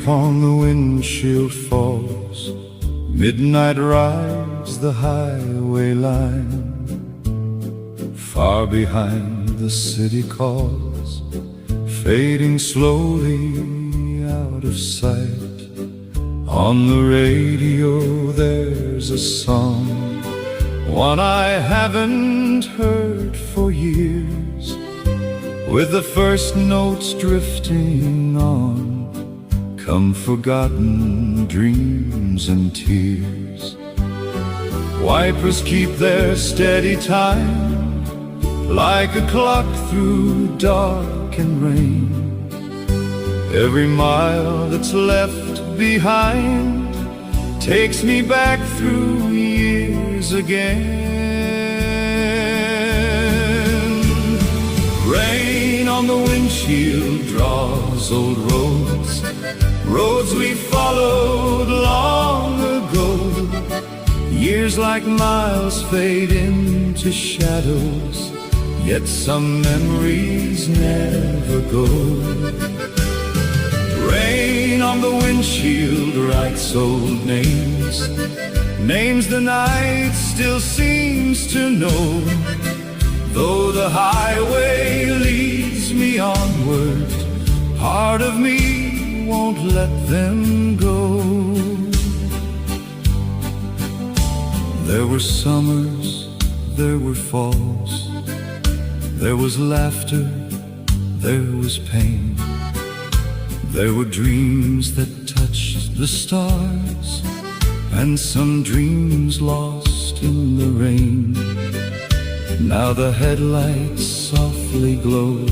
upon the windshield falls. Midnight rides the highway line. Far behind the city calls, fading slowly out of sight. On the radio there's a song, one I haven't heard for years, with the first notes drifting on, come forgotten dreams and tears. Wipers keep their steady time, like a clock through dark and rain. Every mile that's left behind takes me back through years again. Rain on the windshield draws old roads, roads we followed long ago. Years like miles fade into shadows, yet some memories never go. Rain on the windshield writes old names, names the night still seems to know. Though the highway leads me onward, part of me won't let them go. There were summers, there were falls, there was laughter, there was pain. There were dreams that touched the stars, and some dreams lost in the rain. Now the headlights softly glow,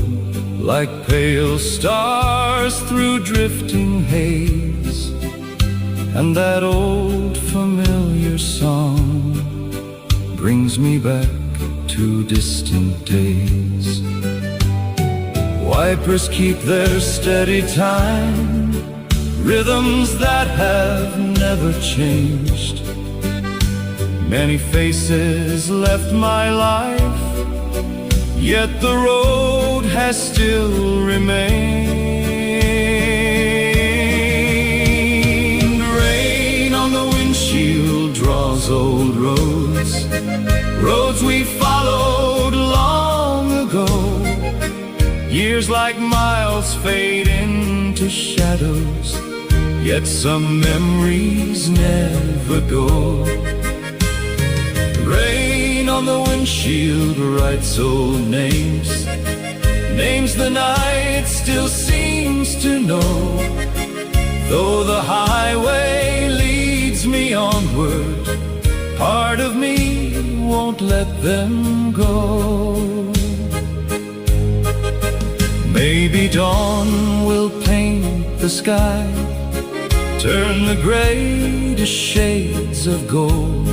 like pale stars through drifting haze, and that old familiar song brings me back to distant days. Wipers keep their steady time, rhythms that have never changed. Many faces left my life, yet the road has still remained. Rain on the windshield draws old roads, roads we followed long ago. Years like miles fade into shadows, yet some memories never go. Rain on the windshield writes old names, names the night still seems to know. Though the highway leads me onward, part of me won't let them go. Maybe dawn will paint the sky, turn the gray to shades of gold.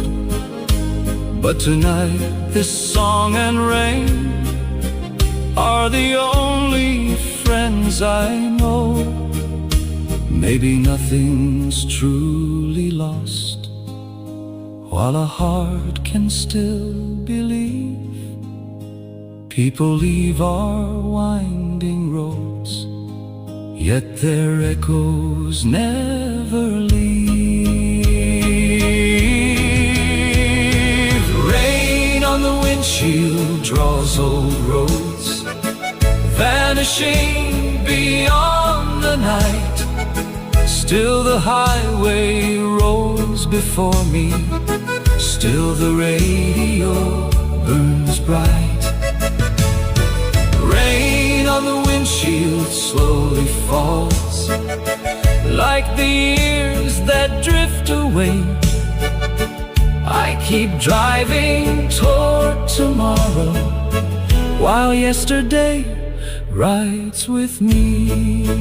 But tonight this song and rain are the only friends I know. Maybe nothing's truly lost, while a heart can still believe. People leave our winding roads, yet their echoes never leave. Rain on the windshield draws old roads, vanishing beyond the night. Still the highway rolls before me, still the radio burns bright. Rain on the windshield slowly falls, like the years that drift away. I keep driving toward tomorrow, while yesterday rides with me.